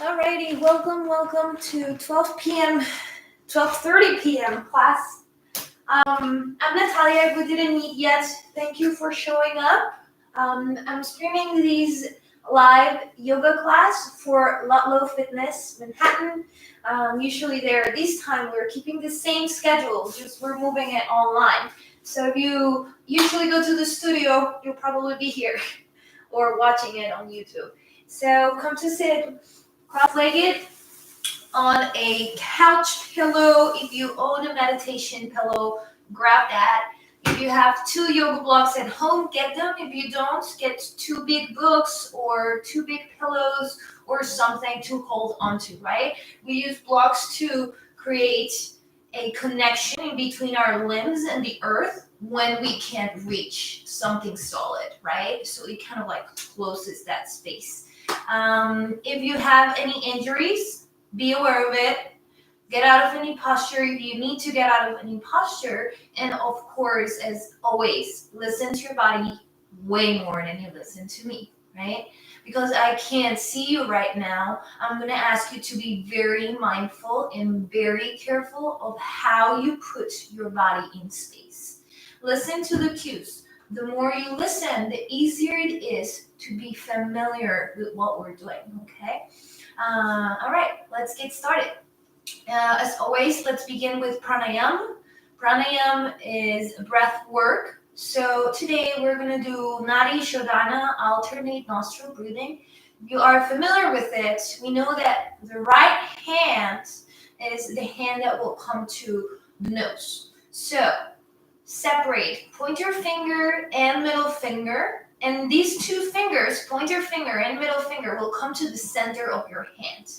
Alrighty, welcome to 12:30 p.m. class. I'm Natalia. If we didn't meet yet, thank you for showing up. I'm streaming these live yoga class for Ludlow Fitness Manhattan. Usually there, this time we're keeping the same schedule, just we're moving it online. So if you usually go to the studio, you'll probably be here or watching it on YouTube. So come to sit cross-legged on a couch pillow. If you own a meditation pillow, grab that. If you have 2 yoga blocks at home, get them. If you don't, get 2 big books or 2 big pillows or something to hold onto, right? We use blocks to create a connection in between our limbs and the earth when we can't reach something solid, right? So it kind of like closes that space. If you have any injuries, be aware of it. Get out of any posture if you need to get out of any posture. And of course, as always, listen to your body way more than you listen to me, right? Because I can't see you right now, I'm going to ask you to be very mindful and very careful of how you put your body in space. Listen to the cues. The more you listen, the easier it is to be familiar with what we're doing, okay? All right, let's get started. As always, let's begin with pranayama. Pranayama is breath work. So today we're going to do Nadi Shodhana, alternate nostril breathing. You are familiar with it. We know that the right hand is the hand that will come to the nose. So separate pointer finger and middle finger. And these 2 fingers, pointer finger and middle finger, will come to the center of your hand.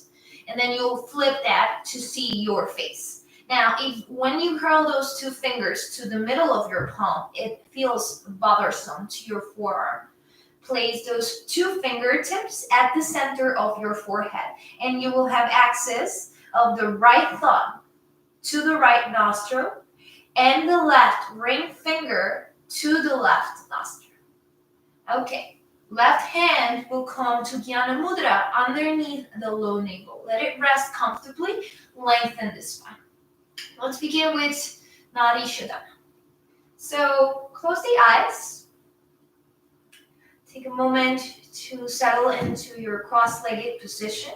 And then you'll flip that to see your face. Now, if when you curl those 2 fingers to the middle of your palm, it feels bothersome to your forearm. Place those 2 fingertips at the center of your forehead, and you will have access of the right thumb to the right nostril and the left ring finger to the left nostril. Okay, left hand will come to Jnana Mudra underneath the low navel. Let it rest comfortably, lengthen the spine. Let's begin with Nadi Shodhana. So close the eyes. Take a moment to settle into your cross-legged position.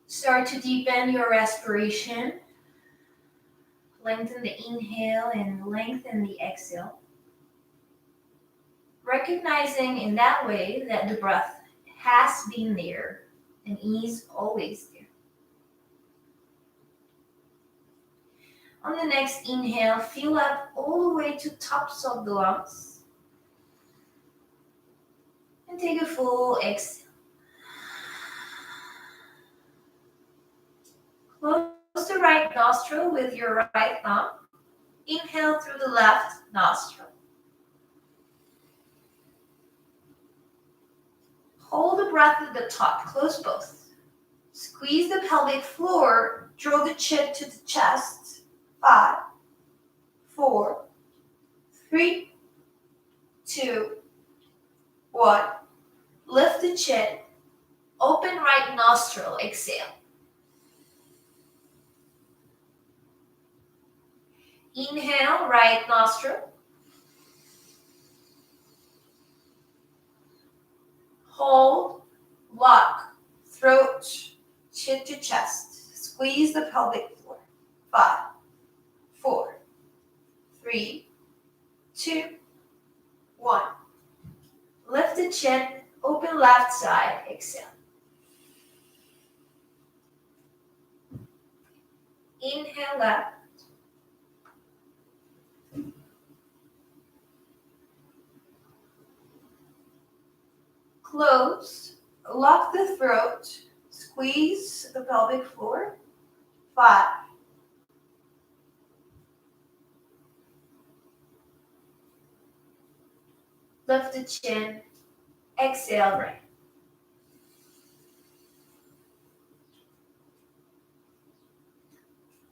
Start to deepen your respiration. Lengthen the inhale and lengthen the exhale. Recognizing in that way that the breath has been there and is always there. On the next inhale, fill up all the way to tops of the lungs. And take a full exhale. Close the right nostril with your right thumb. Inhale through the left nostril. Hold the breath at the top. Close both. Squeeze the pelvic floor. Draw the chin to the chest. 5, 4, 3, 2, 1. Lift the chin. Open right nostril. Exhale. Inhale, right nostril. Hold, lock, throat, chin to chest. Squeeze the pelvic floor. 5, 4, 3, 2, 1. Lift the chin, open left side, exhale. Inhale left. Close, lock the throat, squeeze the pelvic floor. 5, 4, lift the chin, exhale right.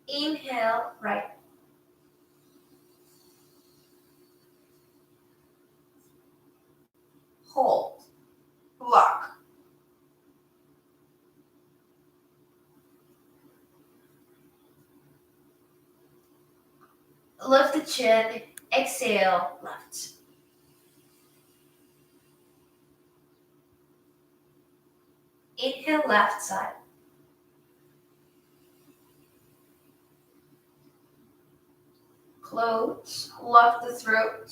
Inhale right. Lift the chin. Exhale, left. Inhale, left side. Close. Lock the throat.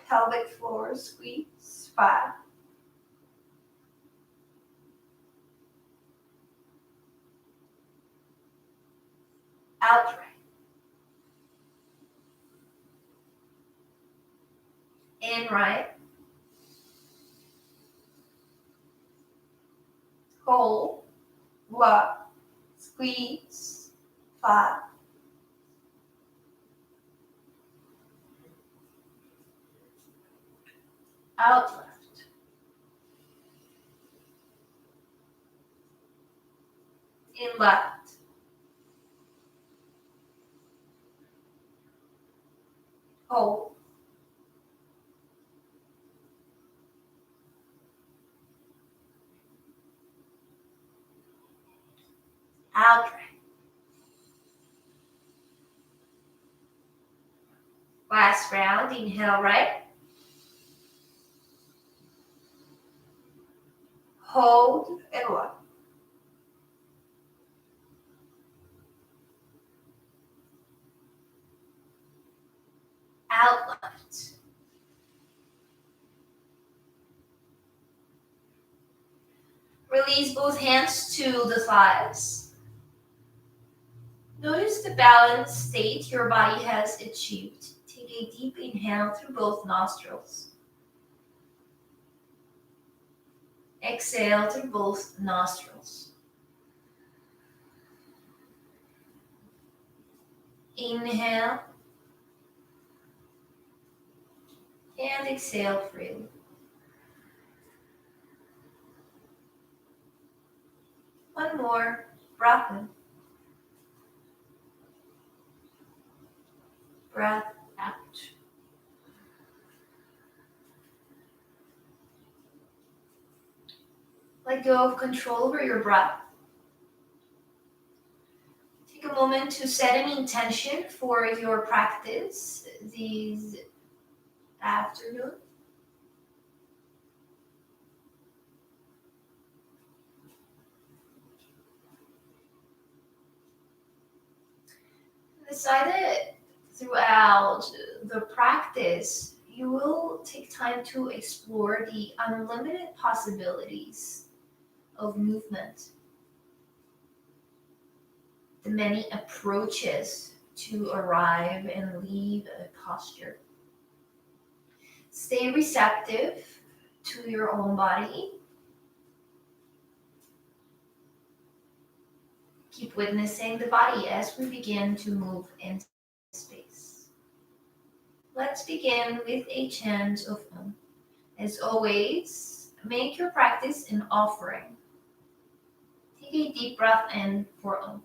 Pelvic floor, squeeze. 5. Out right. In right. Hold. Lock. Squeeze. 5. Out left. In left. Hold. Out right. Last round. Inhale right. Hold and lock. Out left. Release both hands to the thighs. Notice the balanced state your body has achieved. Take a deep inhale through both nostrils. Exhale through both nostrils. Inhale and exhale freely. One more. Breath in. Breath out. Let go of control over your breath. Take a moment to set an intention for your practice this afternoon. Decide that throughout the practice, you will take time to explore the unlimited possibilities of movement, the many approaches to arrive and leave a posture. Stay receptive to your own body. Keep witnessing the body as we begin to move into space. Let's begin with a chant of Om. As always, make your practice an offering. Take a deep breath in for Om.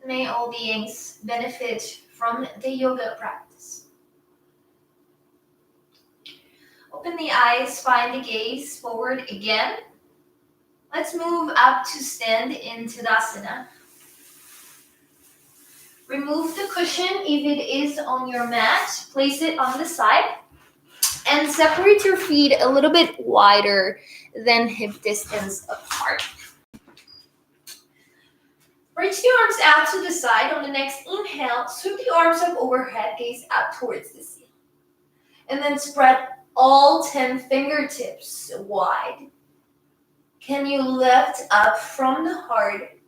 May all beings benefit from the yoga practice. Open the eyes, find the gaze forward again. Let's move up to stand in Tadasana. Remove the cushion if it is on your mat. Place it on the side. And separate your feet a little bit wider than hip distance apart. Reach the arms out to the side. On the next inhale, sweep the arms up overhead, gaze out towards the ceiling. And then spread all 10 fingertips wide. Can you lift up from the heart?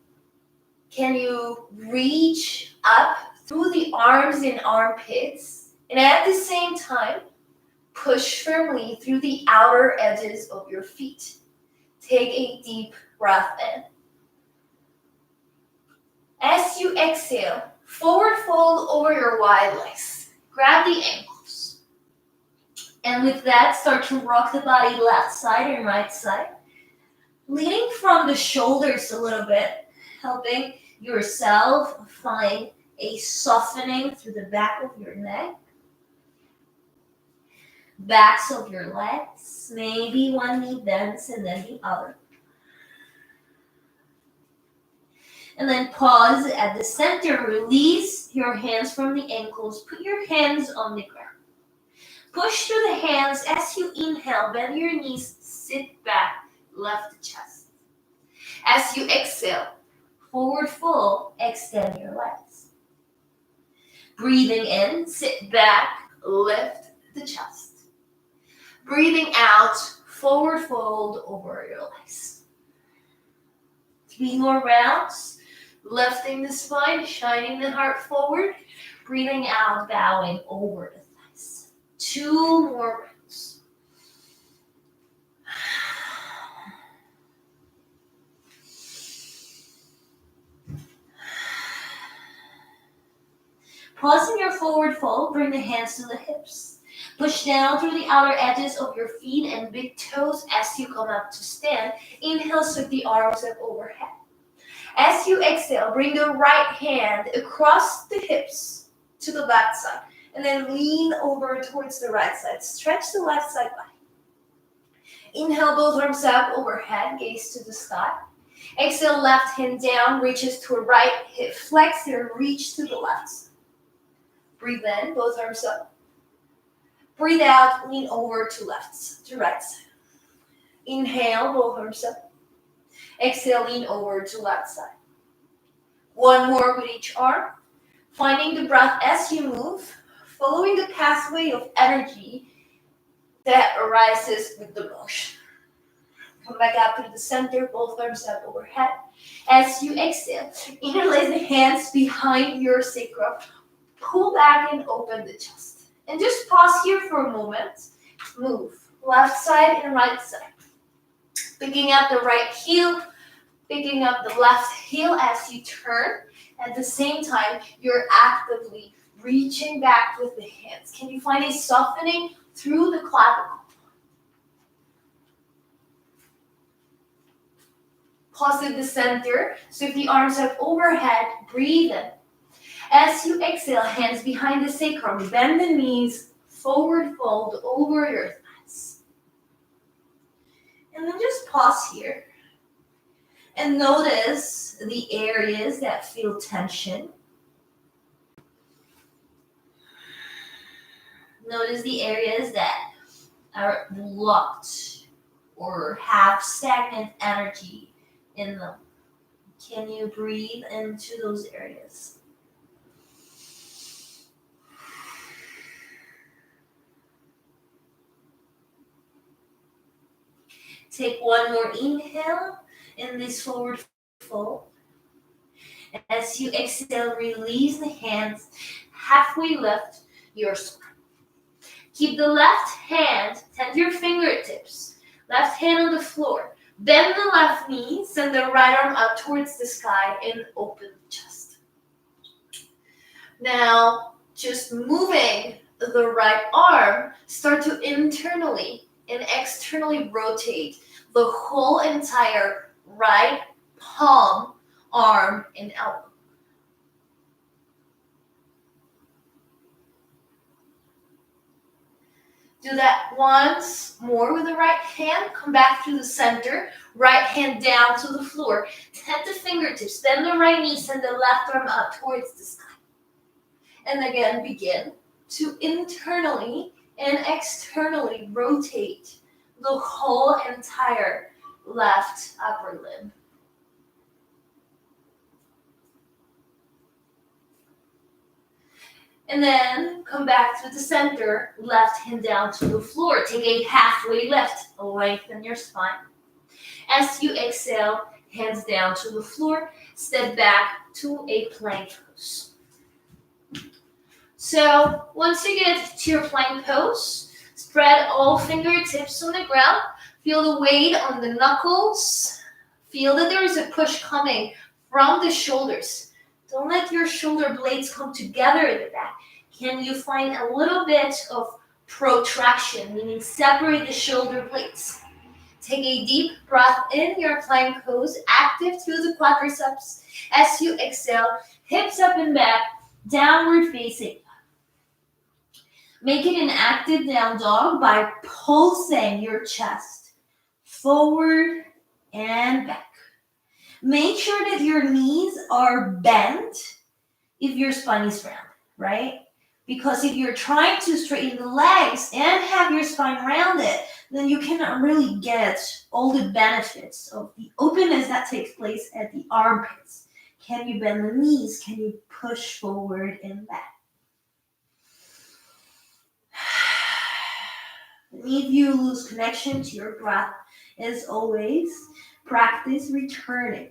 Can you reach up through the arms and armpits? And at the same time, push firmly through the outer edges of your feet. Take a deep breath in. As you exhale, forward fold over your wide legs. Grab the ankles. And with that, start to rock the body left side and right side. Leaning from the shoulders a little bit, helping yourself find a softening through the back of your neck, backs of your legs, maybe one knee bends and then the other. And then pause at the center, release your hands from the ankles, put your hands on the ground. Push through the hands as you inhale, bend your knees, sit back, lift the chest. As you exhale, forward fold, extend your legs. Breathing in, sit back, lift the chest. Breathing out, forward fold over your legs. 3 more rounds, lifting the spine, shining the heart forward. Breathing out, bowing over the thighs. 2 more rounds. Pausing your forward fold, bring the hands to the hips. Push down through the outer edges of your feet and big toes as you come up to stand. Inhale, sweep the arms up overhead. As you exhale, bring the right hand across the hips to the left side. And then lean over towards the right side. Stretch the left side back. Inhale, both arms up overhead, gaze to the sky. Exhale, left hand down, reaches to a right hip. Flex here, reach to the left side. Breathe in, both arms up. Breathe out, lean over to right side. Inhale, both arms up. Exhale, lean over to left side. 1 more with each arm. Finding the breath as you move, following the pathway of energy that arises with the motion. Come back up to the center, both arms up overhead. As you exhale, interlace the hands behind your sacrum. Pull back and open the chest. And just pause here for a moment. Move left side and right side. Picking up the right heel, picking up the left heel as you turn. At the same time, you're actively reaching back with the hands. Can you find a softening through the clavicle? Pause at the center. Sweep the arms up overhead. Breathe in. As you exhale, hands behind the sacrum, bend the knees, forward fold over your thighs. And then just pause here and notice the areas that feel tension. Notice the areas that are blocked or have stagnant energy in them. Can you breathe into those areas? Take 1 more inhale in this forward fold. As you exhale, release the hands, halfway lift your spine. Keep the left hand, tend your fingertips, left hand on the floor. Bend the left knee, send the right arm up towards the sky and open the chest. Now, just moving the right arm, start to internally and externally rotate the whole entire right palm, arm, and elbow. Do that once more with the right hand. Come back to the center. Right hand down to the floor. Tap the fingertips. Bend the right knee. Send the left arm up towards the sky. And again, begin to internally and externally rotate the whole entire left upper limb. And then come back to the center, left hand down to the floor. Take a halfway lift, lengthen your spine. As you exhale, hands down to the floor, step back to a plank pose. So once you get to your plank pose, spread all fingertips on the ground. Feel the weight on the knuckles. Feel that there is a push coming from the shoulders. Don't let your shoulder blades come together in the back. Can you find a little bit of protraction, meaning separate the shoulder blades? Take a deep breath in your plank pose, active through the quadriceps. As you exhale, hips up and back, downward facing. Make it an active down dog by pulsing your chest forward and back. Make sure that your knees are bent if your spine is round, right? Because if you're trying to straighten the legs and have your spine rounded, then you cannot really get all the benefits of the openness that takes place at the armpits. Can you bend the knees? Can you push forward and back? If you lose connection to your breath, as always, practice returning.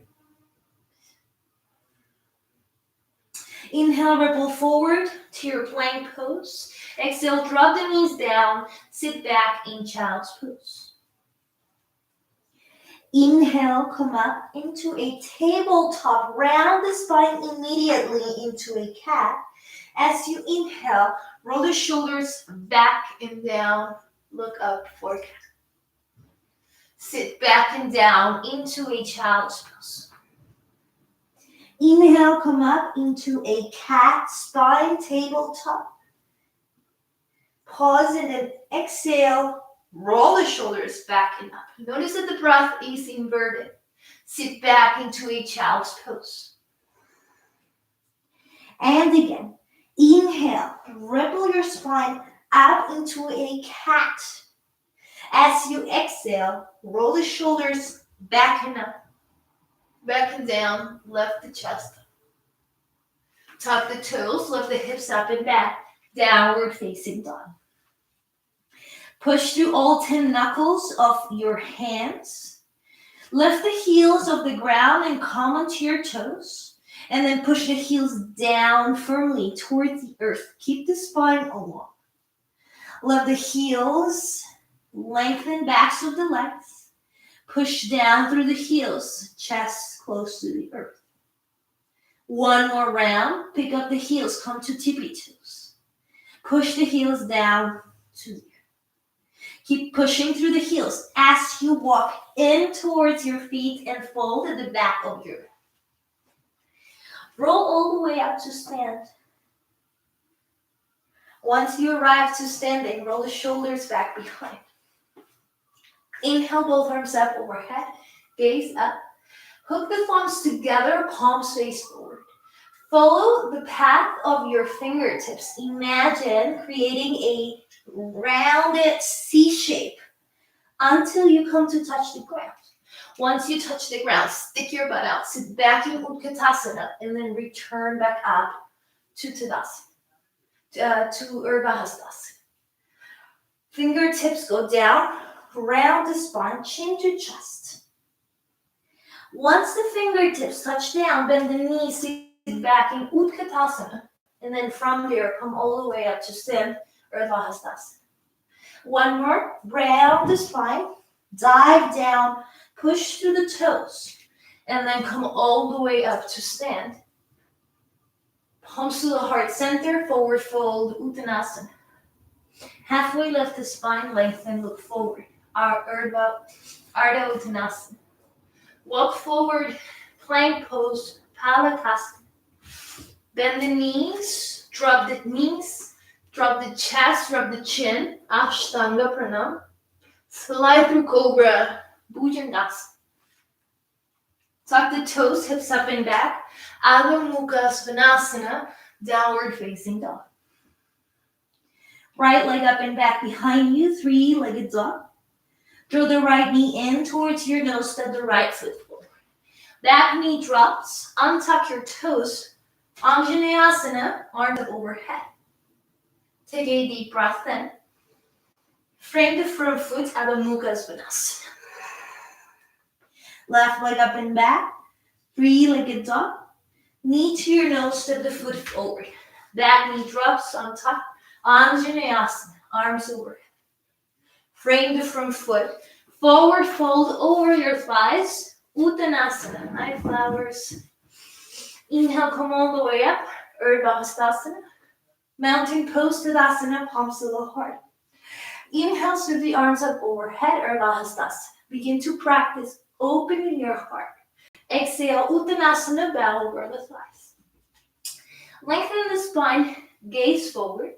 Inhale, ripple forward to your plank pose. Exhale, drop the knees down, sit back in child's pose. Inhale, come up into a tabletop, round the spine immediately into a cat. As you inhale, roll the shoulders back and down, look up for cat. Sit back and down into a child's pose. Inhale, come up into a cat, spine tabletop. Pause and then exhale, roll the shoulders back and up. Notice that the breath is inverted. Sit back into a child's pose. And again, inhale, ripple your spine up into a cat. As you exhale, roll the shoulders back and up. Back and down, lift the chest. Tuck the toes, lift the hips up and back. Downward facing dog. Push through all 10 knuckles of your hands. Lift the heels of the ground and come onto your toes. And then push the heels down firmly towards the earth. Keep the spine along. Lift the heels, lengthen backs of the legs. Push down through the heels, chest close to the earth. One more round, pick up the heels, come to tippy toes. Push the heels down to the earth. Keep pushing through the heels as you walk in towards your feet and fold at the back of your head. Roll all the way up to stand. Once you arrive to standing, roll the shoulders back behind. Inhale, both arms up overhead, gaze up. Hook the thumbs together, palms face forward. Follow the path of your fingertips. Imagine creating a rounded C shape until you come to touch the ground. Once you touch the ground, stick your butt out, sit back in Utkatasana, and then return back up to Tadasana, to Urdhva Hastasana. Fingertips go down, round the spine, chin to chest. Once the fingertips touch down, bend the knees, sit back in Utkatasana, and then from there, come all the way up to stand, Urdhva Hastasana. One more, round the spine, dive down, push through the toes, and then come all the way up to stand. Palms to the heart center, forward fold, Uttanasana. Halfway lift the spine, lengthen, look forward. Ardha Uttanasana. Walk forward, plank pose, Palakasana. Bend the knees, drop the chest, rub the chin, Ashtanga Pranam. Slide through Cobra, Bhujangasana. Tuck the toes, hips up and back, Adho Mukha Svanasana, downward facing dog. Right leg up and back behind you, three-legged dog. Draw the right knee in towards your nose, step the right foot forward. Back knee drops, untuck your toes, Anjaneyasana, arms up overhead. Take a deep breath in. Frame the front foot, Adho Mukha Svanasana. Left leg up and back, three-legged dog. Knee to your nose, step the foot forward. Back knee drops, untuck, Anjaneyasana, arms overhead. Frame the front foot, forward fold over your thighs, Uttanasana, high flowers. Inhale, come all the way up, Urdhva Hastasana. Mountain pose, Tadasana, palms to the heart. Inhale, sweep the arms up overhead, Urdhva Hastasana. Begin to practice opening your heart. Exhale, Uttanasana, bow over the thighs. Lengthen the spine, gaze forward.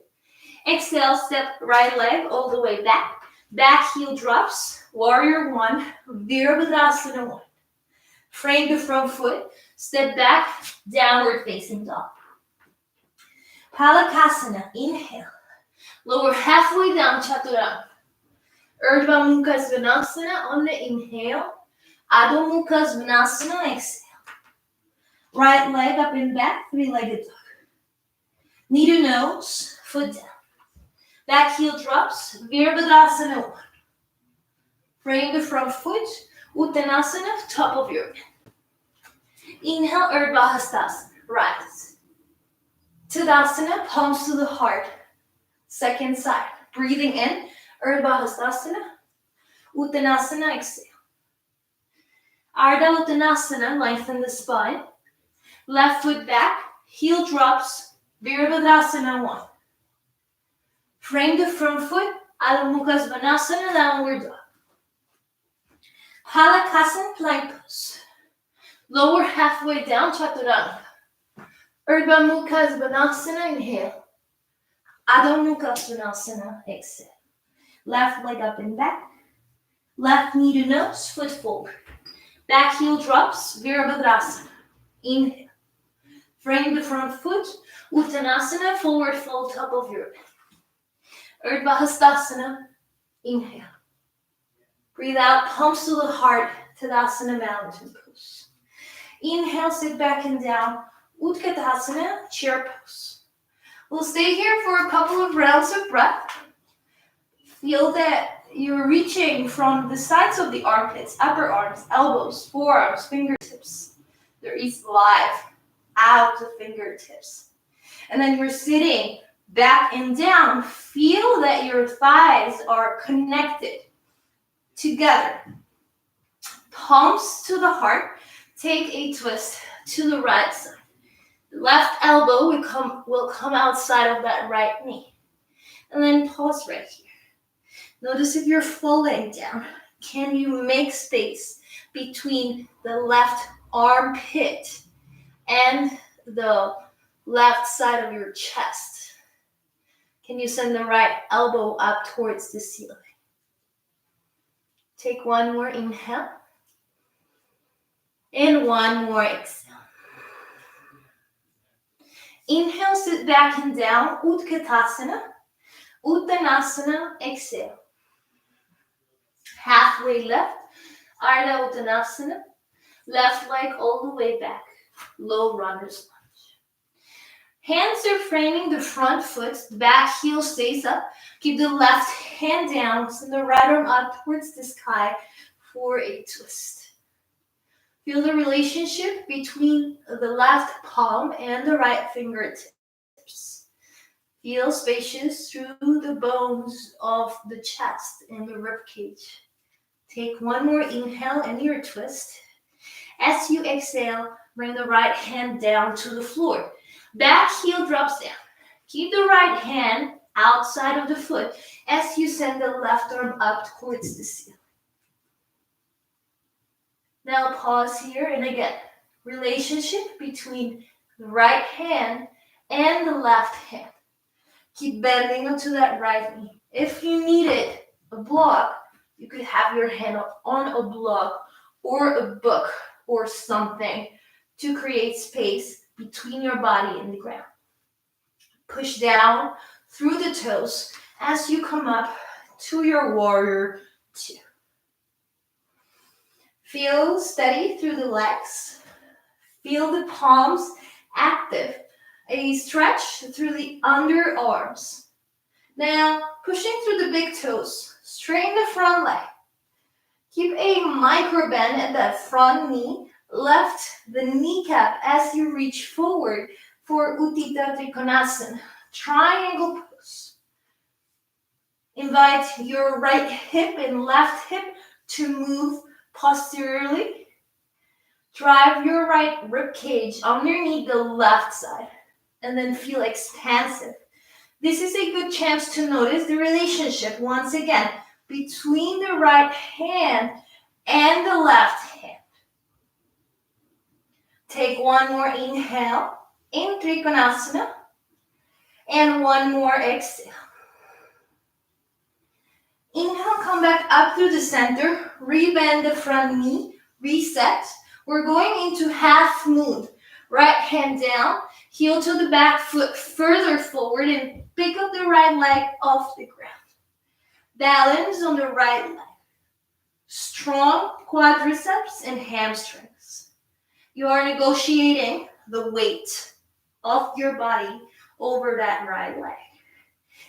Exhale, step right leg all the way back. Back heel drops, warrior one, Virabhadrasana one. Frame the front foot, step back, downward facing dog. Palakasana, inhale. Lower halfway down, Chaturanga. Urdhva Mukha Svanasana on the inhale. Adho Mukha Svanasana, exhale. Right leg up and back, three-legged dog. Knee to nose, foot down. Back heel drops, Virabhadrasana one. Frame the front foot, Uttanasana, top of your mat. Inhale, Urdhva Hastasana, rise. Tadasana, palms to the heart. Second side. Breathing in, Urdhva Hastasana. Uttanasana, exhale. Ardha Uttanasana, lengthen the spine. Left foot back, heel drops, Virabhadrasana one. Frame the front foot, Adho Mukha Svanasana, downward dog. Palakasana, plank pose. Lower halfway down, Chaturanga. Urdhva Mukha Svanasana, inhale. Adho Mukha Svanasana, exhale. Left leg up and back. Left knee to nose, foot forward. Back heel drops, Virabhadrasana. Inhale. Frame the front foot, Uttanasana, forward fold, top of your mat. Urdhva Hastasana, inhale. Breathe out, palms to the heart, Tadasana, mountain pose. Inhale, sit back and down, Utkatasana, chair pose. We'll stay here for a couple of rounds of breath. Feel that you're reaching from the sides of the armpits, upper arms, elbows, forearms, fingertips. There is live out the fingertips. And then you're sitting back and down. Feel that your thighs are connected together. Palms to the heart. Take a twist to the right side. The left elbow will come outside of that right knee. And then pause right here. Notice if you're falling down, can you make space between the left armpit and the left side of your chest? Can you send the right elbow up towards the ceiling? Take one more inhale. And one more exhale. Inhale, sit back and down, Utkatasana. Uttanasana, exhale. Halfway left, Ardha Uttanasana. Left leg all the way back, low runner's lunge. Hands are framing the front foot, the back heel stays up. Keep the left hand down, send the right arm up towards the sky for a twist. Feel the relationship between the left palm and the right fingertips. Feel spacious through the bones of the chest and the rib cage. Take one more inhale and your twist. As you exhale, bring the right hand down to the floor. Back heel drops down. Keep the right hand outside of the foot as you send the left arm up towards the ceiling. Now pause here, and again, relationship between the right hand and the left hand. Keep bending onto that right knee. If you needed a block, you could have your hand on a block or a book or something to create space between your body and the ground. Push down through the toes as you come up to your warrior two. Feel steady through the legs. Feel the palms active. A stretch through the underarms. Now, pushing through the big toes. Straighten the front leg. Keep a micro bend at that front knee. Lift the kneecap as you reach forward for Utthita Trikonasana. Triangle pose. Invite your right hip and left hip to move posteriorly. Drive your right rib cage underneath the left side and then feel expansive. This is a good chance to notice the relationship once again between the right hand and the left hand. Take one more inhale in Trikonasana and one more exhale. Inhale, come back up through the center, rebend the front knee, reset. We're going into half moon. Right hand down, heel to the back foot further forward and pick up the right leg off the ground. Balance on the right leg. Strong quadriceps and hamstrings. You are negotiating the weight of your body over that right leg.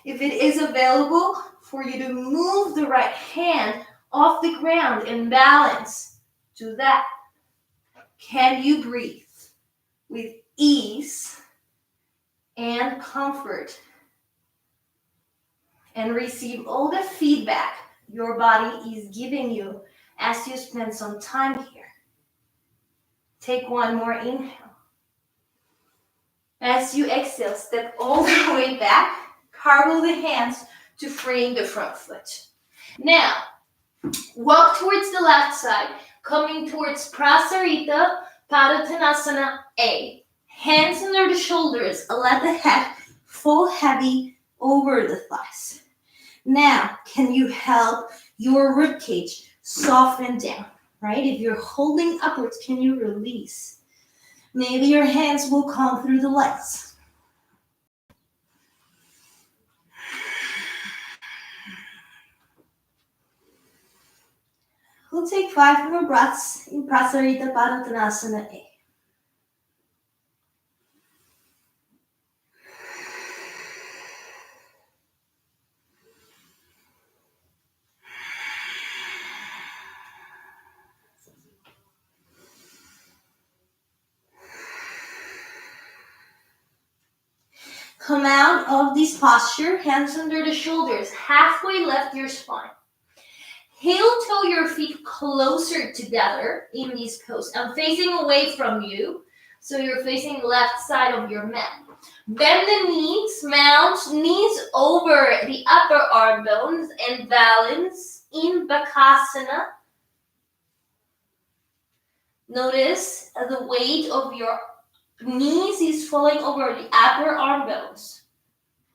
If it is available for you to move the right hand off the ground and balance, do that. Can you breathe with ease and comfort and receive all the feedback your body is giving you as you spend some time here? Take one more inhale. As you exhale, step all the way back, cartwheel the hands to freeing the front foot. Now, walk towards the left side, coming towards Prasarita Padottanasana A. Hands under the shoulders, let the head fall heavy over the thighs. Now, can you help your ribcage soften down, right? If you're holding upwards, can you release? Maybe your hands will come through the legs. We'll take 5 more breaths in Prasarita Padottanasana A. Come out of this posture, hands under the shoulders, halfway lift your spine. Heel toe your feet closer together in this pose. I'm facing away from you, so you're facing the left side of your mat. Bend the knees, mount knees over the upper arm bones and balance in Bakasana. Notice the weight of your knees is falling over the upper arm bones.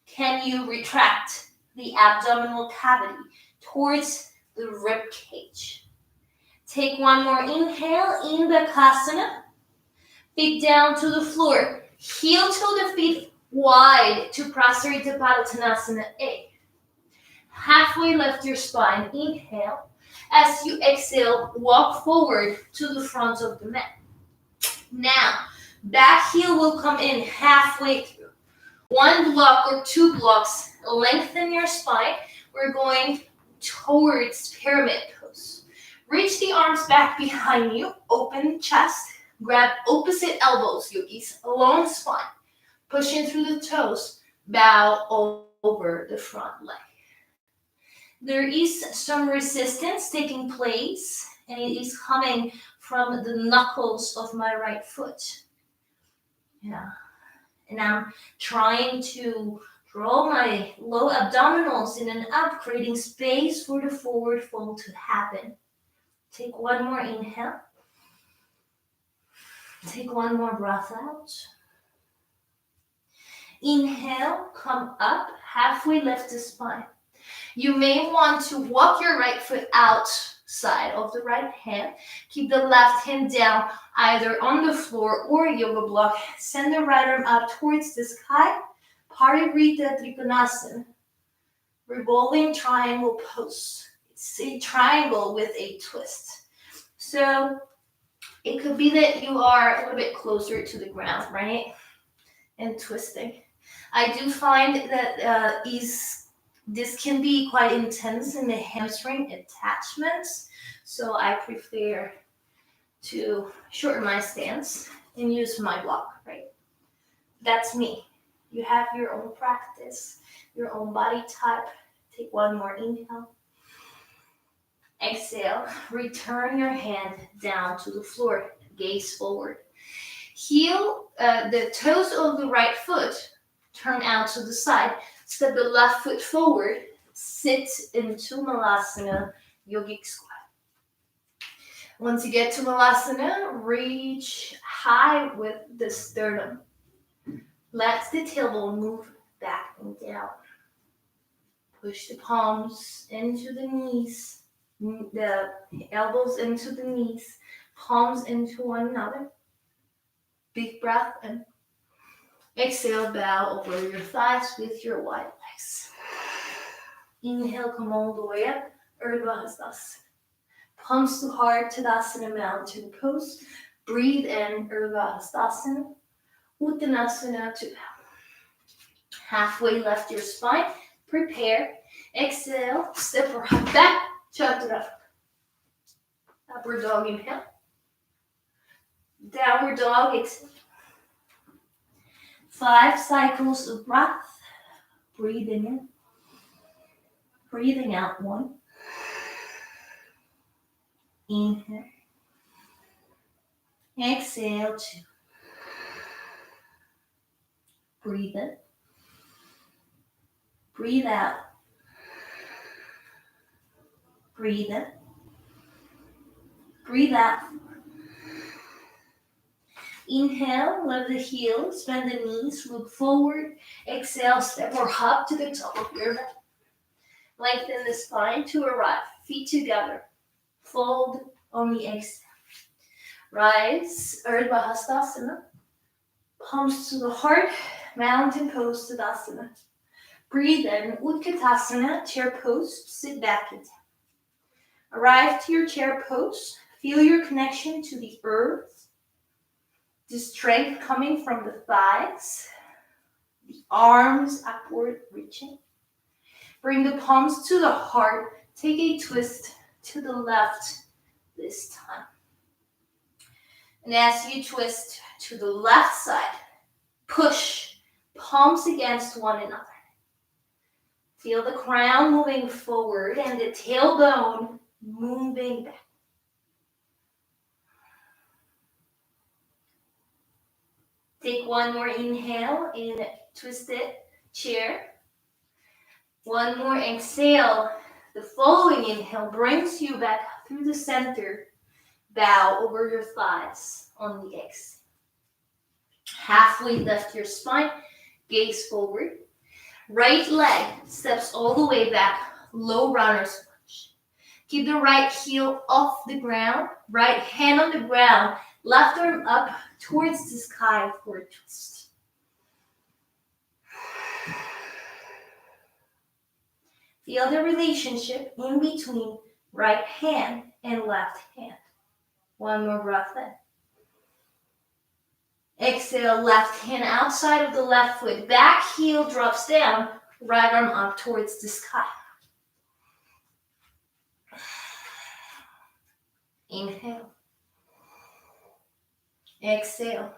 Can you retract the abdominal cavity towards the rib cage? Take one more inhale in Bakasana. Feet down to the floor. Heel to the feet wide to Prasarita Padottanasana A. Halfway lift your spine. Inhale. As you exhale, walk forward to the front of the mat. Now, back heel will come in halfway through. 1 block or 2 blocks, lengthen your spine. We're going towards pyramid pose. Reach the arms back behind you, open chest, grab opposite elbows, yogis, long spine. Pushing through the toes, bow over the front leg. There is some resistance taking place, and it is coming from the knuckles of my right foot. Yeah. And I'm trying to draw my low abdominals in and up, creating space for the forward fold to happen. Take one more inhale. Take one more breath out. Inhale, come up, halfway lift the spine. You may want to walk your right foot outside of the right hand. Keep the left hand down either on the floor or yoga block. Send the right arm up towards the sky. Parivrtta Trikonasana. Revolving triangle pose. It's a triangle with a twist. So it could be that you are a little bit closer to the ground, right? And twisting. I do find that this can be quite intense in the hamstring attachments, so I prefer to shorten my stance and use my block, right? That's me. You have your own practice, your own body type. Take one more inhale. Exhale, return your hand down to the floor, gaze forward. Heel, the toes of the right foot turn out to the side. Step the left foot forward, sit into Malasana, yogic squat. Once you get to Malasana, reach high with the sternum. Let the tailbone move back and down. Push the palms into the knees, the elbows into the knees, palms into one another. Big breath in. Exhale, bow over your thighs with your wide legs. Inhale, come all the way up, Urdhva Hastasana. Palms to heart, Tadasana, mountain pose. Breathe in, Urdhva Hastasana. Uttanasana to bow. Halfway left your spine, prepare. Exhale, step or hop back, Chaturanga. Upward dog, inhale. Downward dog, exhale. 5 cycles of breath. Breathing in. Breathing out 1. Inhale. Exhale 2. Breathe in. Breathe out. Breathe in. Breathe out. Inhale, lift the heels, bend the knees, look forward. Exhale, step or hop to the top of your head. Lengthen the spine to arrive. Feet together. Fold on the exhale. Rise, Urdhva Hastasana. Palms to the heart, mountain pose, Tadasana. Breathe in, Utkatasana, chair pose, sit back and down. Arrive to your chair pose. Feel your connection to the earth. The strength coming from the thighs. The arms upward reaching. Bring the palms to the heart. Take a twist to the left this time. And as you twist to the left side, push palms against one another. Feel the crown moving forward and the tailbone moving back. Take one more inhale in twisted chair. One more exhale. The following inhale brings you back through the center. Bow over your thighs on the exhale. Halfway lift your spine, gaze forward. Right leg steps all the way back, low runner's lunge. Keep the right heel off the ground, right hand on the ground, left arm up towards the sky for a twist. Feel the relationship in between right hand and left hand. One more breath in. Exhale, left hand outside of the left foot. Back heel drops down, right arm up towards the sky. Inhale. Exhale.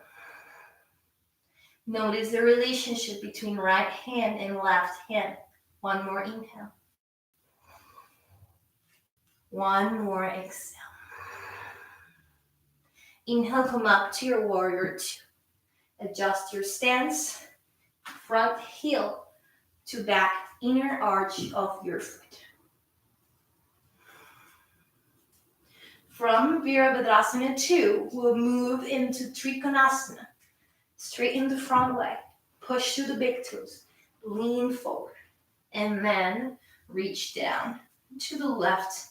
Notice the relationship between right hand and left hand. One more inhale. One more exhale. Inhale, come up to your warrior 2. Adjust your stance, front heel to back inner arch of your foot. From Virabhadrasana 2, we'll move into Trikonasana. Straighten the front leg, push to the big toes, lean forward, and then reach down to the left,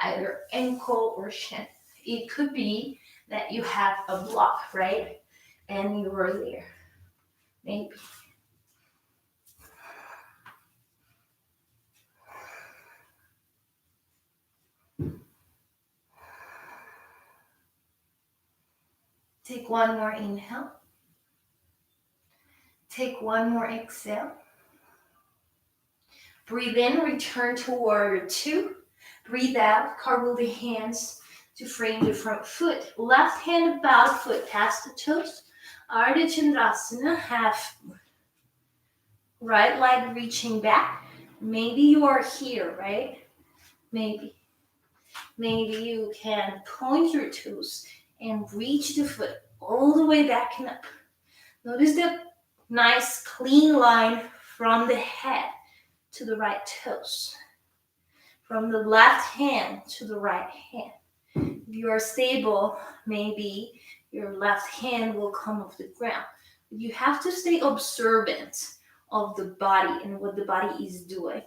either ankle or shin. It could be that you have a block, right? And you were there. Maybe. Take one more inhale. Take one more exhale. Breathe in, return to warrior 2. Breathe out, cartwheel the hands to frame the front foot. Left hand about foot past the toes. Ardha Chandrasana, half right leg reaching back. Maybe you are here, right? Maybe you can point your toes and reach the foot all the way back and up. Notice the nice clean line from the head to the right toes. From the left hand to the right hand. If you are stable, maybe your left hand will come off the ground. You have to stay observant of the body and what the body is doing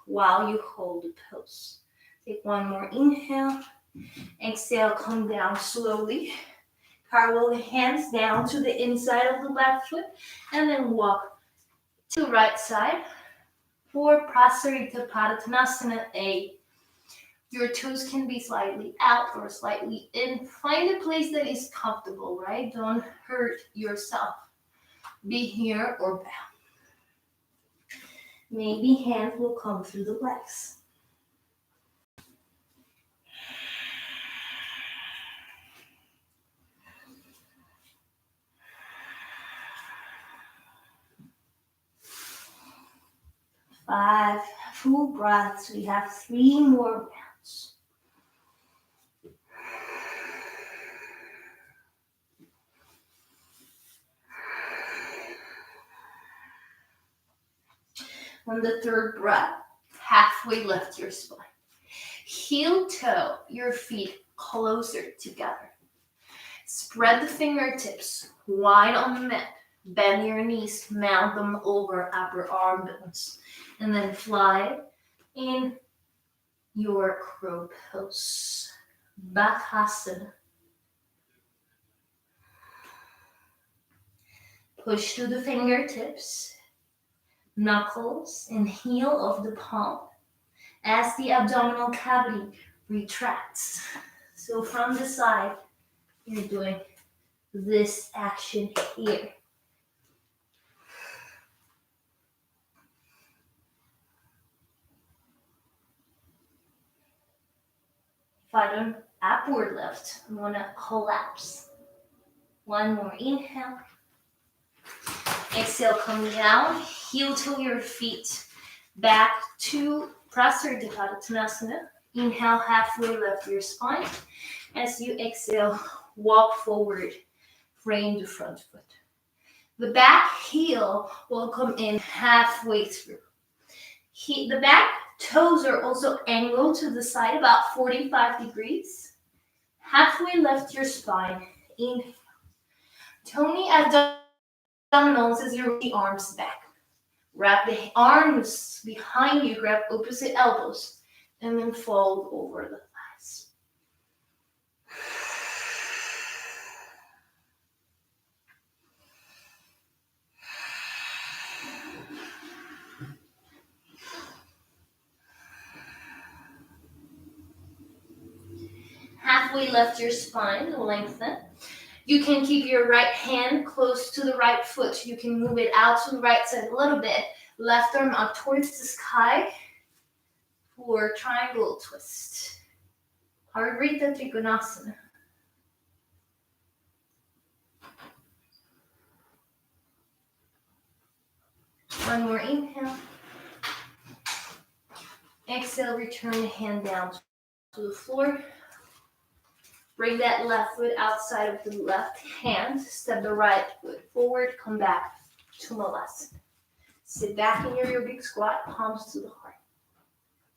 while you hold the pose. Take one more inhale. Exhale, come down slowly. Cartwheel the hands down to the inside of the left foot and then walk to the right side for Prasarita Padottanasana A. Your toes can be slightly out or slightly in. Find a place that is comfortable, right? Don't hurt yourself. Be here or bow. Maybe hands will come through the legs. Five full breaths. We have 3 more rounds. On the 3rd breath, halfway lift your spine. Heel toe your feet closer together. Spread the fingertips wide on the mat. Bend your knees, mount them over upper arm bones. And then fly in your crow pose. Bakasana. Push through the fingertips, knuckles, and heel of the palm as the abdominal cavity retracts. So from the side, you're doing this action here. If I don't upward lift, I'm gonna collapse. One more inhale. Exhale, come down, heel to your feet, back to Prasarita Padottanasana. Inhale, halfway lift your spine. As you exhale, walk forward, frame the front foot. The back heel will come in halfway through. The back toes are also angled to the side about 45 degrees. Halfway lift your spine. Inhale. Tony abdominals as you roll the arms back. Wrap the arms behind you, grab opposite elbows, and then fold over the thighs. Halfway lift your spine, lengthen. You can keep your right hand close to the right foot. You can move it out to the right side a little bit. Left arm up towards the sky for triangle twist. Ardhrita Trikonasana. One more inhale. Exhale, return the hand down to the floor. Bring that left foot outside of the left hand. Step the right foot forward. Come back to Malasana. Sit back in your yogic squat, palms to the heart.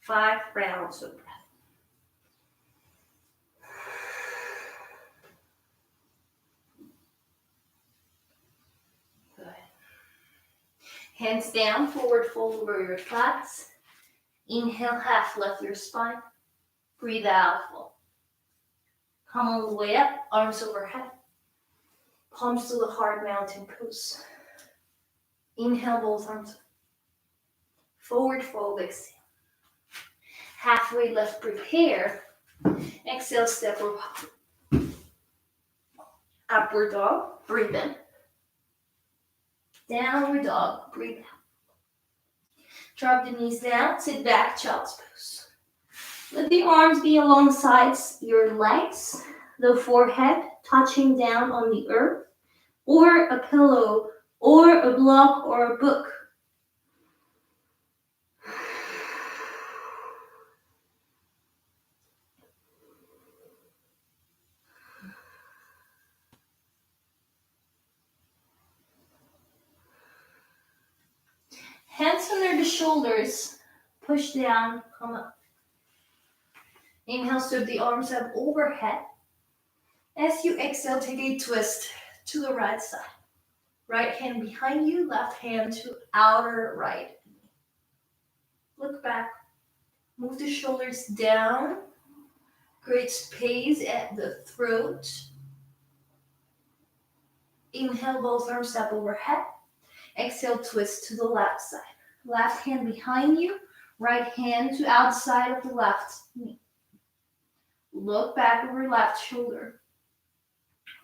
5 rounds of breath. Good. Hands down, forward fold over your thighs. Inhale, half lift your spine. Breathe out, fold. Come all the way up, arms overhead. Palms to the heart, mountain pose. Inhale, both arms. Forward fold, exhale. Halfway lift, prepare. Exhale, step or pop. Upward dog, breathe in. Downward dog, breathe out. Drop the knees down, sit back, child's pose. Let the arms be alongside your legs, the forehead touching down on the earth, or a pillow, or a block, or a book. Hands under the shoulders, push down, come up. Inhale, sweep the arms up overhead. As you exhale, take a twist to the right side. Right hand behind you, left hand to outer right. Look back. Move the shoulders down. Create space at the throat. Inhale, both arms up overhead. Exhale, twist to the left side. Left hand behind you, right hand to outside of the left knee. Look back over left shoulder.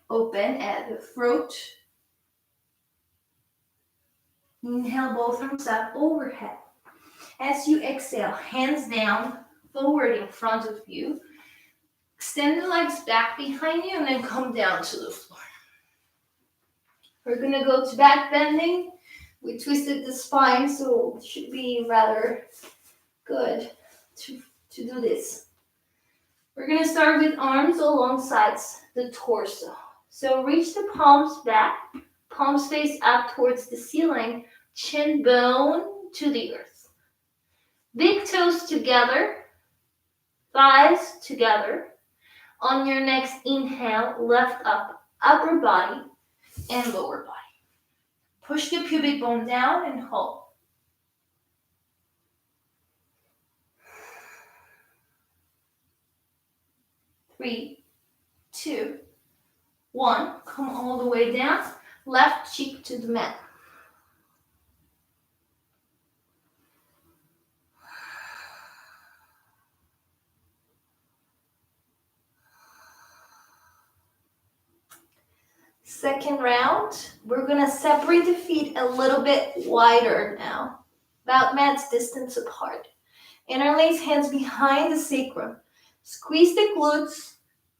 Open at the throat. Inhale, both arms up overhead. As you exhale, hands down, forward in front of you. Extend the legs back behind you and then come down to the floor. We're going to go to back bending. We twisted the spine, so it should be rather good to do this. We're going to start with arms alongside the torso. So reach the palms back, palms face up towards the ceiling, chin bone to the earth. Big toes together, thighs together. On your next inhale, lift up upper body and lower body. Push the pubic bone down and hold. 3, 2, 1. Come all the way down. Left cheek to the mat. Second round, we're going to separate the feet a little bit wider now, about mat's distance apart. Interlace hands behind the sacrum. Squeeze the glutes,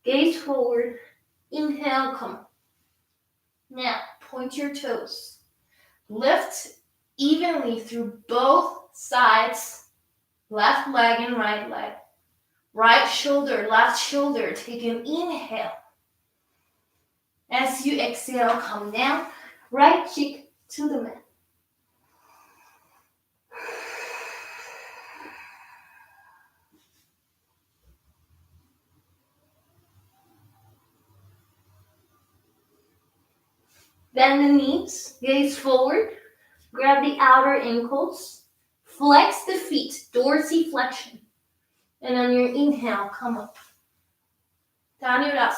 gaze forward. Inhale, come up. Now, point your toes. Lift evenly through both sides, left leg and right leg. Right shoulder, left shoulder. Take an inhale. As you exhale, come down, right cheek to the mat. Bend the knees, gaze forward, grab the outer ankles, flex the feet, dorsiflexion. And on your inhale, come up. Dhanurasana.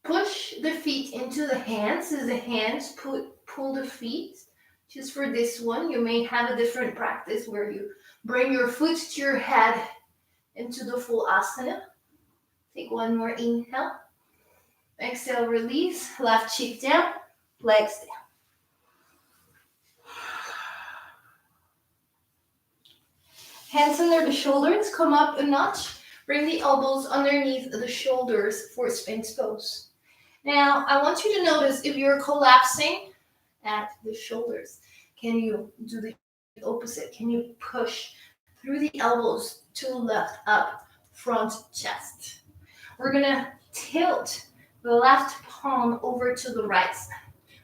Push the feet into the hands as the hands pull the feet. Just for this one, you may have a different practice where you bring your foot to your head into the full asana. Take one more inhale. Exhale, release. Left cheek down, legs down. Hands under the shoulders, come up a notch. Bring the elbows underneath the shoulders for Sphinx pose. Now, I want you to notice if you're collapsing at the shoulders, can you do the opposite? Can you push through the elbows to left, up, front, chest? We're going to tilt the left palm over to the right side.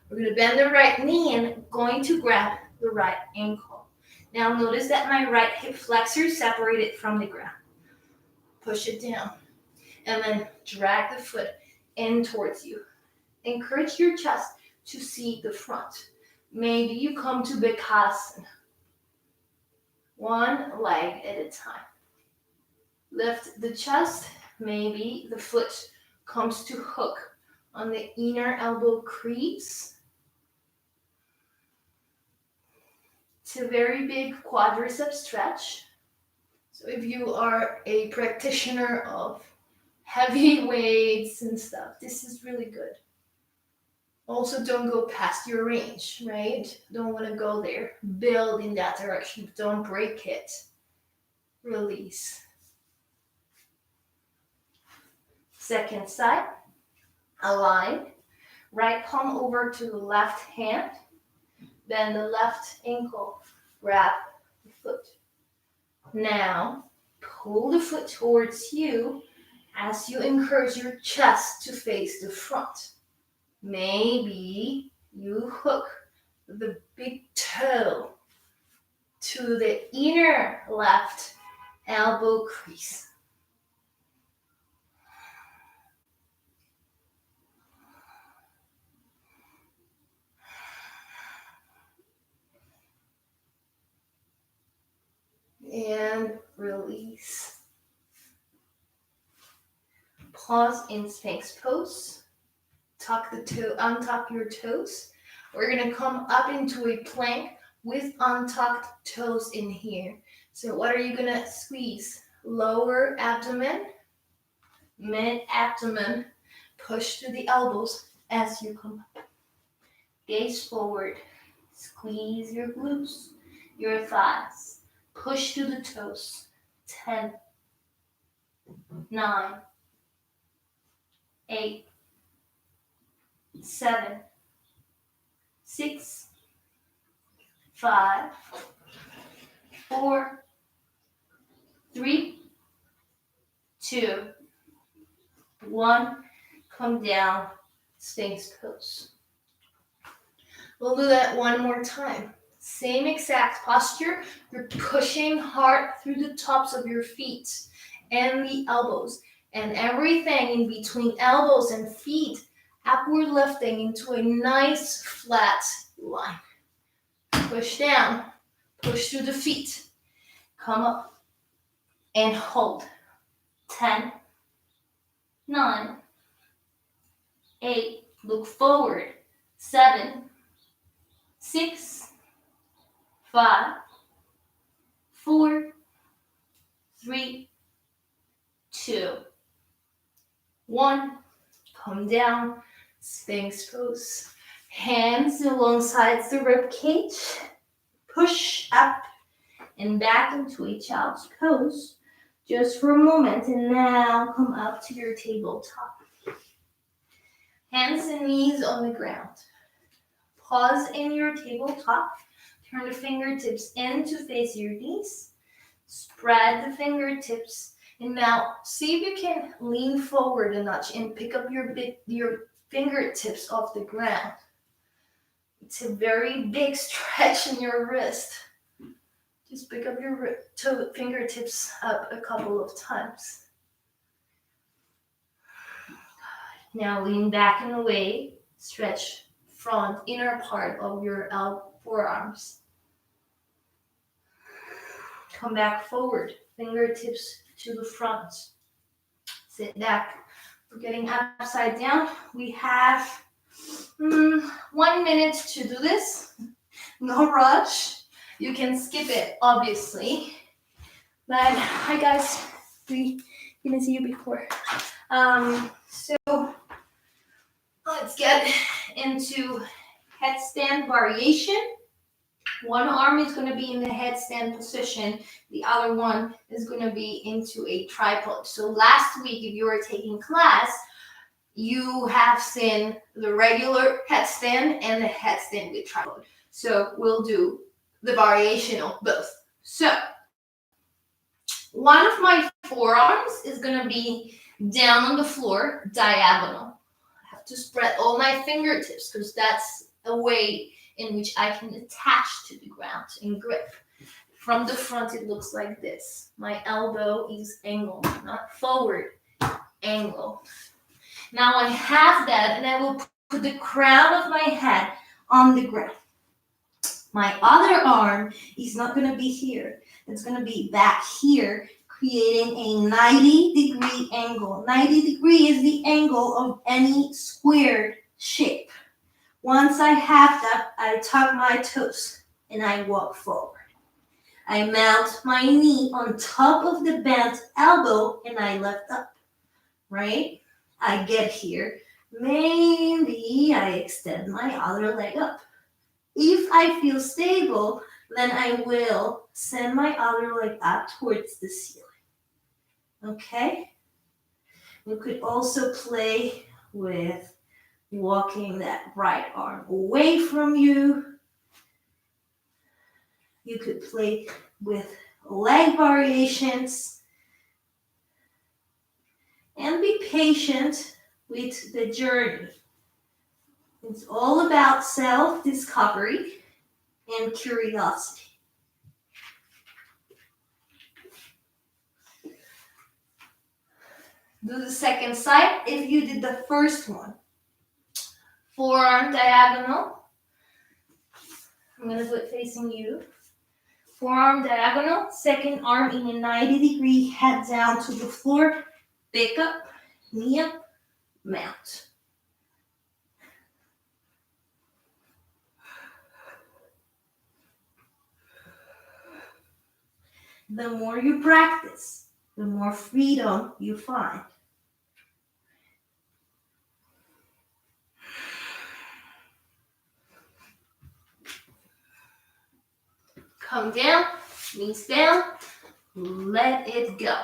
We're going to bend the right knee and going to grab the right ankle. Now, notice that my right hip flexor is separated from the ground. Push it down and then drag the foot in towards you. Encourage your chest to see the front. Maybe you come to Bakasana. One leg at a time. Lift the chest. Maybe the foot comes to hook on the inner elbow crease. It's a very big quadricep stretch. So if you are a practitioner of heavy weights and stuff, this is really good. Also, don't go past your range, right? Don't want to go there. Build in that direction. Don't break it. Release. Second side. Align. Right palm over to the left hand. Bend the left ankle. Grab the foot. Now, pull the foot towards you as you encourage your chest to face the front. Maybe you hook the big toe to the inner left elbow crease. And release. Pause in Sphinx pose. Untuck your toes. We're gonna come up into a plank with untucked toes in here. So what are you gonna squeeze? Lower abdomen, mid abdomen, push to the elbows as you come up. Gaze forward, squeeze your glutes, your thighs, push to the toes. 10, 9, 8, 7, 6, 5, 4, 3, 2, 1. Come down, Sphinx pose. We'll do that one more time. Same exact posture. You're pushing hard through the tops of your feet and the elbows, and everything in between elbows and feet upward lifting into a nice flat line. Push down, push through the feet, come up and hold. 10, 9, 8, look forward. 7, 6, 5, 4, 3, 2, 1. Come down, Sphinx pose. Hands alongside the rib cage. Push up and back into a child's pose just for a moment, and now come up to your tabletop. Hands and knees on the ground. Pause in your tabletop. Turn the fingertips in to face your knees. Spread the fingertips. And now see if you can lean forward a notch and pick up your fingertips off the ground. It's a very big stretch in your wrist. Just pick up your fingertips up a couple of times. Now lean back and away. Stretch front, inner part of your forearms. Come back forward. Fingertips to the front. Sit back. We're getting upside down. We have 1 minute to do this. No rush. You can skip it, obviously. But hi guys, we didn't see you before. So let's get into headstand variation. One arm is going to be in the headstand position. The other one is going to be into a tripod. So last week, if you were taking class, you have seen the regular headstand and the headstand with tripod. So we'll do the variation of both. So one of my forearms is going to be down on the floor, diagonal. I have to spread all my fingertips because that's a way in which I can attach to the ground and grip. From the front, it looks like this. My elbow is angled, not forward, angled. Now I have that, and I will put the crown of my head on the ground. My other arm is not going to be here. It's going to be back here, creating a 90-degree angle. 90 degree is the angle of any squared shape. Once I have that, I tuck my toes and I walk forward. I mount my knee on top of the bent elbow and I lift up, right? I get here. Maybe I extend my other leg up. If I feel stable, then I will send my other leg up towards the ceiling. Okay? You could also play with walking that right arm away from you. You could play with leg variations. And be patient with the journey. It's all about self-discovery. and curiosity. Do the second side if you did the first one. Forearm diagonal. I'm going to do it facing you. Forearm diagonal, second arm in a 90-degree, head down to the floor, pick up, knee up, mount. The more you practice, the more freedom you find. Come down, knees down, let it go.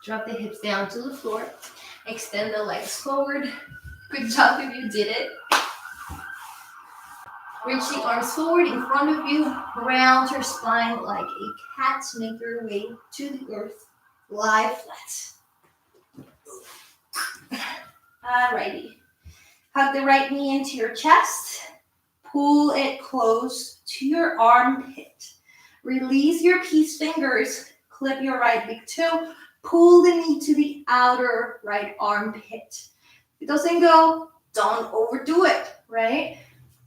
Drop the hips down to the floor. Extend the legs forward. Good job if you did it. Reach the arms forward in front of you. Round your spine like a cat. Make your way to the earth. Lie flat. Alrighty. Hug the right knee into your chest. Pull it close to your armpit. Release your peace fingers. Clip your right big toe. Pull the knee to the outer right armpit. If it doesn't go, don't overdo it, right?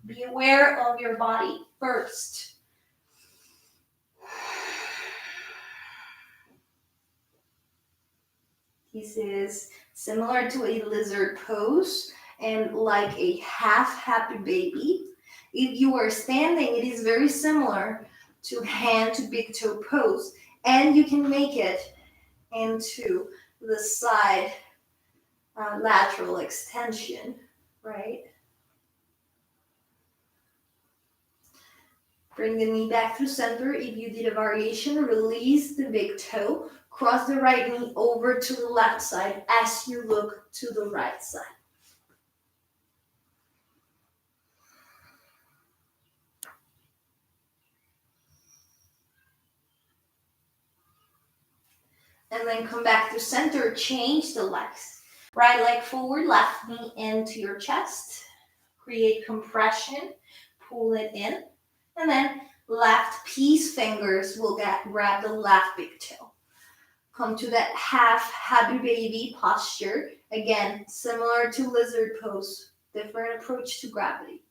Be aware of your body first. This is similar to a lizard pose and like a half happy baby. If you are standing, it is very similar to hand to big toe pose, and you can make it into the side lateral extension, right? Bring the knee back through center. If you did a variation, release the big toe. Cross the right knee over to the left side as you look to the right side. And then come back to center, change the legs. Right leg forward, left knee into your chest. Create compression, pull it in. And then left peace fingers will grab the left big toe. Come to that half happy baby posture. Again, similar to lizard pose, different approach to gravity.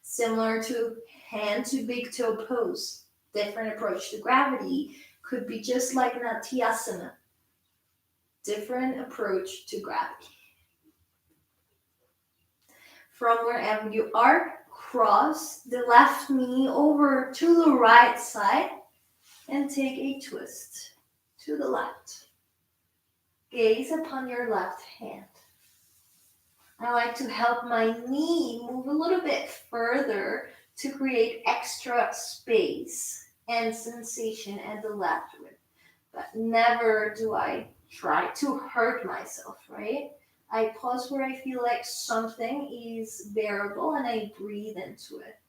Similar to hand to big toe pose, different approach to gravity. Could be just like Natyasana. Different approach to gravity. From wherever you are, cross the left knee over to the right side and take a twist to the left. Gaze upon your left hand. I like to help my knee move a little bit further to create extra space and sensation at the left rib. But never do I try to hurt myself, right? I pause where I feel like something is bearable and I breathe into it.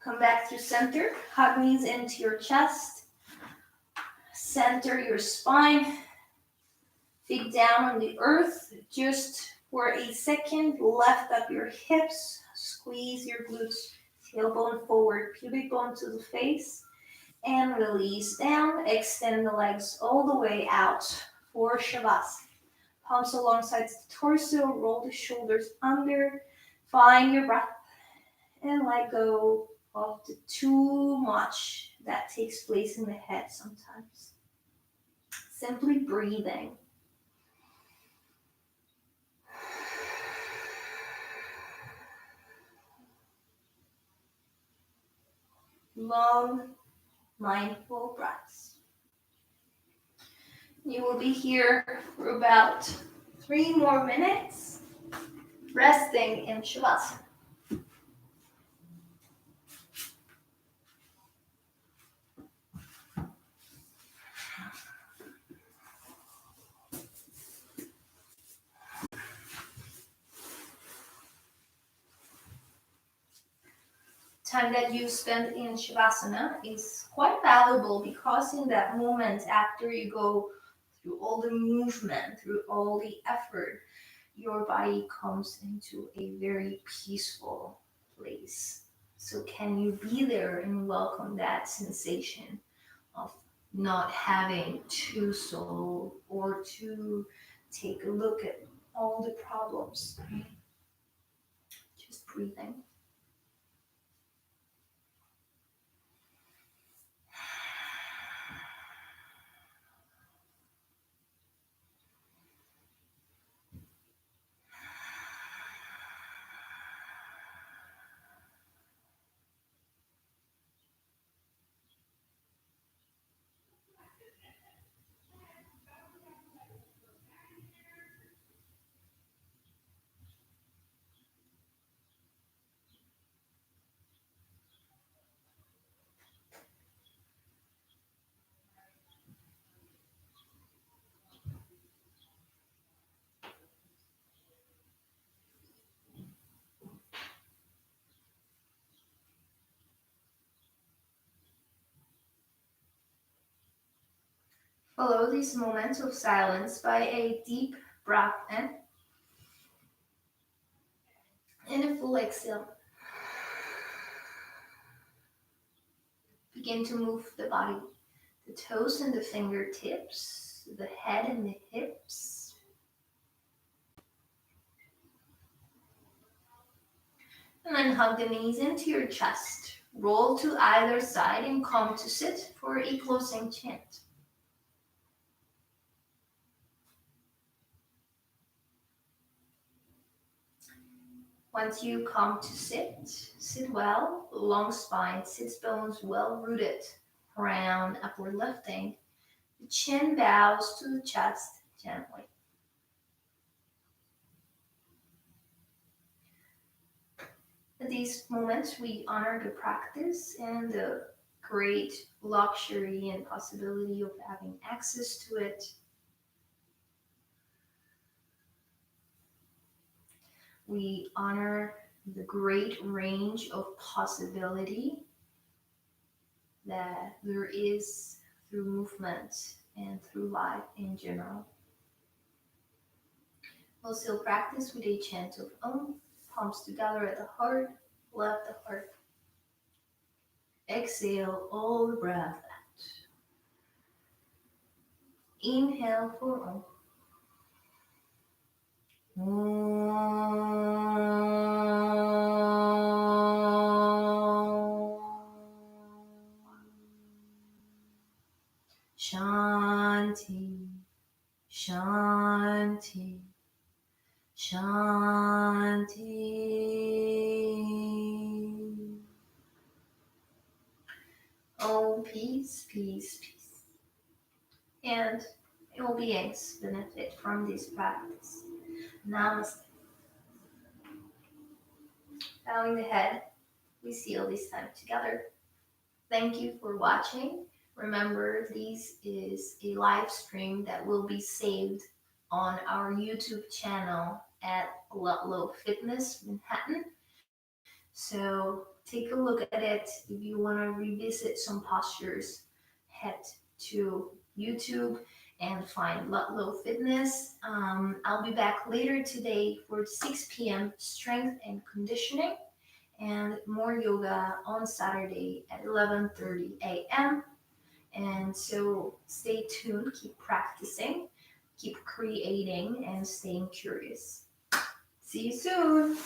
Come back to center, hug knees into your chest. Center your spine. Feet down on the earth. Just for a second, lift up your hips. Squeeze your glutes. Tailbone forward, pubic bone to the face. And release down. Extend the legs all the way out for Shavasana. Palms alongside the torso. Roll the shoulders under. Find your breath. And let go of the too much that takes place in the head sometimes. Simply breathing. Long, mindful breaths. You will be here for about 3 more minutes, resting in Shavasana. time that you spend in Shavasana is quite valuable because in that moment, after you go through all the movement, through all the effort, your body comes into a very peaceful place. So, can you be there and welcome that sensation of not having to solve or to take a look at all the problems? Right? Just breathing. Follow these moments of silence by a deep breath in and a full exhale. Begin to move the body, the toes and the fingertips, the head and the hips. And then hug the knees into your chest. Roll to either side and come to sit for a closing chant. Once you come to sit well, long spine, sits bones well rooted, crown upward lifting. The chin bows to the chest gently. At these moments, we honor the practice and the great luxury and possibility of having access to it. We honor the great range of possibility that there is through movement and through life in general. We'll still practice with a chant of Om, palms together at the heart, left the heart. Exhale all the breath out. Inhale for Om. Shanti, Shanti, Shanti. Oh, peace, peace, peace. And all beings benefit from this practice. Namaste. Bowing the head, we seal this time together. Thank you for watching. Remember, this is a live stream that will be saved on our YouTube channel at Ludlow Fitness Manhattan. So take a look at it. If you want to revisit some postures, head to YouTube and find Ludlow Fitness. I'll be back later today for 6 p.m. strength and conditioning, and more yoga on Saturday at 11:30 a.m. And so stay tuned, keep practicing, keep creating, and staying curious. See you soon.